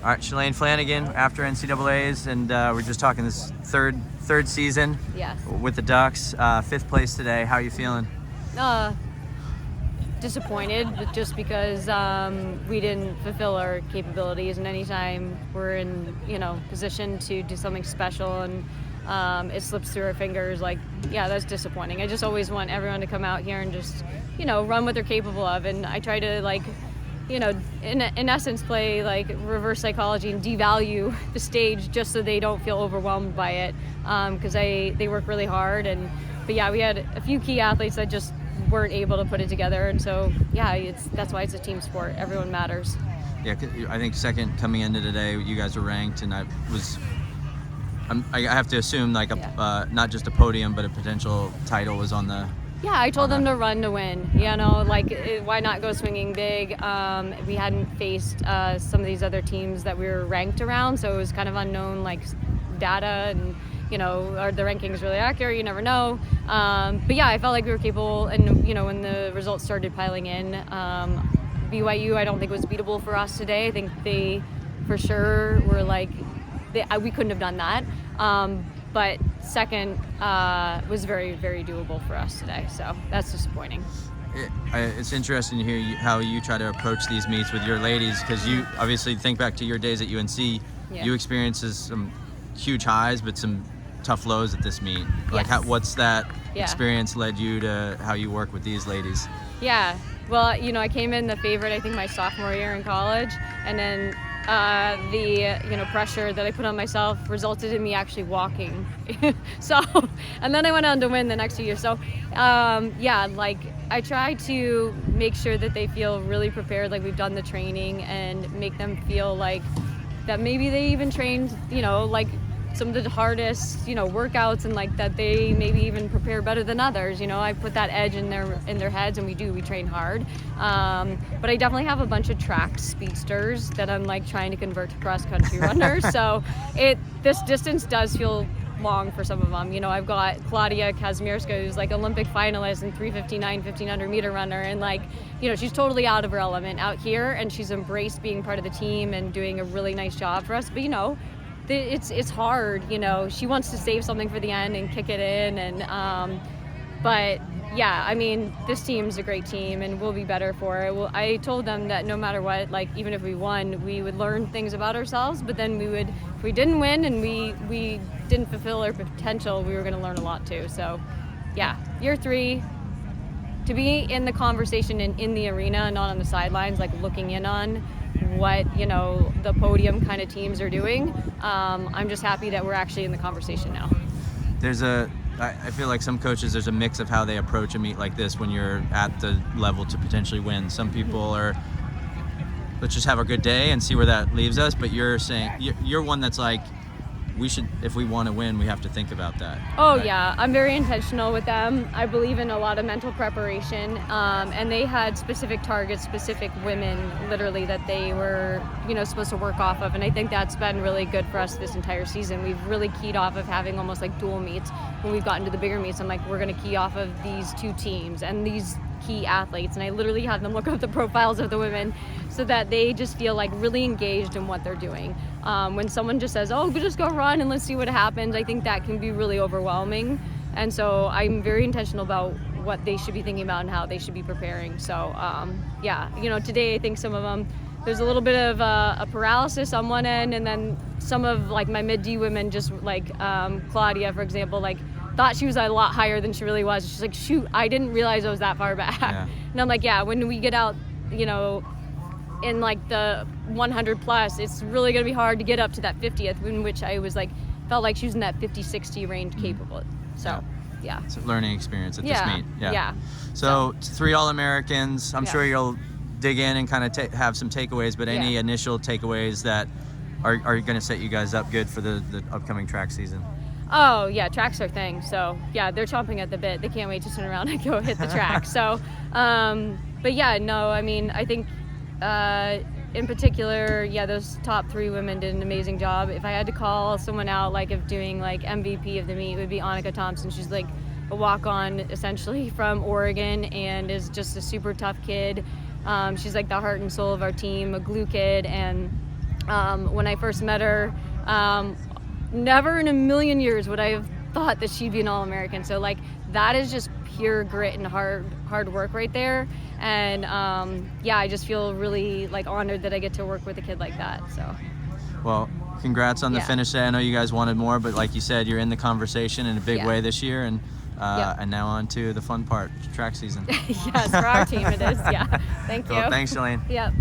All right, Shalane Flanagan after NCAAs, and we're just talking this third season Yes. with the Ducks. 5th place today. How are you feeling? Disappointed just because we didn't fulfill our capabilities, and anytime we're in position to do something special and it slips through our fingers, that's disappointing. I just always want everyone to come out here and just run what they're capable of, and I try to in essence play reverse psychology and devalue the stage just so they don't feel overwhelmed by it, because they work really hard. But we had a few key athletes that just weren't able to put it together, and so that's why it's a team sport. Everyone matters. Yeah, I think second coming into today, you guys were ranked, and I have to assume not just a podium but a potential title was on the. Yeah, I told them to run to win. Why not go swinging big? We hadn't faced some of these other teams that we were ranked around, so it was kind of unknown data, and are the rankings really accurate? You never know. I felt like we were capable, and when the results started piling in, BYU I don't think was beatable for us today. I think they for sure were we couldn't have done that. But second was very, very doable for us today, so that's disappointing. It's interesting to hear how you try to approach these meets with your ladies, because you obviously think back to your days at UNC. Yeah. You experienced some huge highs but some tough lows at this meet. Yes. What's that experience led you to how you work with these ladies? Yeah, well, I came in the favorite I think my sophomore year in college, and then the pressure that I put on myself resulted in me actually walking. So, and then I went on to win the next 2 years. So, I try to make sure that they feel really prepared, we've done the training, and make them feel that maybe they even trained, some of the hardest, workouts, and that they maybe even prepare better than others. I put that edge in their heads, and we train hard. But I definitely have a bunch of track speedsters that I'm trying to convert to cross country runners. So this distance does feel long for some of them. I've got Claudia Kazmierska, who's Olympic finalist and 3:59 1500 meter runner, and she's totally out of her element out here, and she's embraced being part of the team and doing a really nice job for us. But it's hard. She wants to save something for the end and kick it in, and this team's a great team, and we'll be better for it. I told them that no matter what, even if we won, we would learn things about ourselves, but then if we didn't win and we didn't fulfill our potential, we were going to learn a lot too. So year 3, to be in the conversation and in the arena and not on the sidelines, looking in on what the podium kind of teams are doing, I'm just happy that we're actually in the conversation now. I feel like some coaches, there's a mix of how they approach a meet like this when you're at the level to potentially win. Some people are, let's just have a good day and see where that leaves us, but you're saying you're one that's we should, if we want to win, we have to think about that. Oh, right? Yeah, I'm very intentional with them. I believe in a lot of mental preparation, and they had specific targets, specific women, literally, that they were, supposed to work off of, and I think that's been really good for us this entire season. We've really keyed off of having almost dual meets. When we've gotten to the bigger meets, I'm we're going to key off of these 2 teams and these key athletes, and I literally have them look up the profiles of the women so that they just feel really engaged in what they're doing. When someone just says, oh, just go run and let's see what happens, I think that can be really overwhelming, and so I'm very intentional about what they should be thinking about and how they should be preparing. So today I think some of them, there's a little bit of a paralysis on one end, and then some of my mid-D women just Claudia, for example, thought she was a lot higher than she really was. She's shoot, I didn't realize I was that far back. Yeah. And I'm when we get out, in the 100 plus, it's really going to be hard to get up to that 50th, in which I was felt like she was in that 50-60 range capable. So yeah. It's a learning experience at this meet. Yeah. So 3 All-Americans. I'm sure you'll dig in and kind of have some takeaways, but any initial takeaways that are going to set you guys up good for the upcoming track season? Oh, yeah, track's our thing. So, they're chomping at the bit. They can't wait to turn around and go hit the track. So, I think in particular, those top 3 women did an amazing job. If I had to call someone out, of doing, MVP of the meet, it would be Annika Thompson. She's, a walk-on, essentially, from Oregon, and is just a super tough kid. She's, the heart and soul of our team, a glue kid, and when I first met her. Never in a million years would I have thought that she'd be an All-American. So like that is just pure grit and hard work right there. And yeah, I just feel really like honored that I get to work with a kid like that. So. Well, congrats on the finish day. I know you guys wanted more, but like you said, you're in the conversation in a big way this year, and now on to the fun part, track season. Yes, for our team it is. Yeah. Thank you. Well, thanks, Shalane. Yep.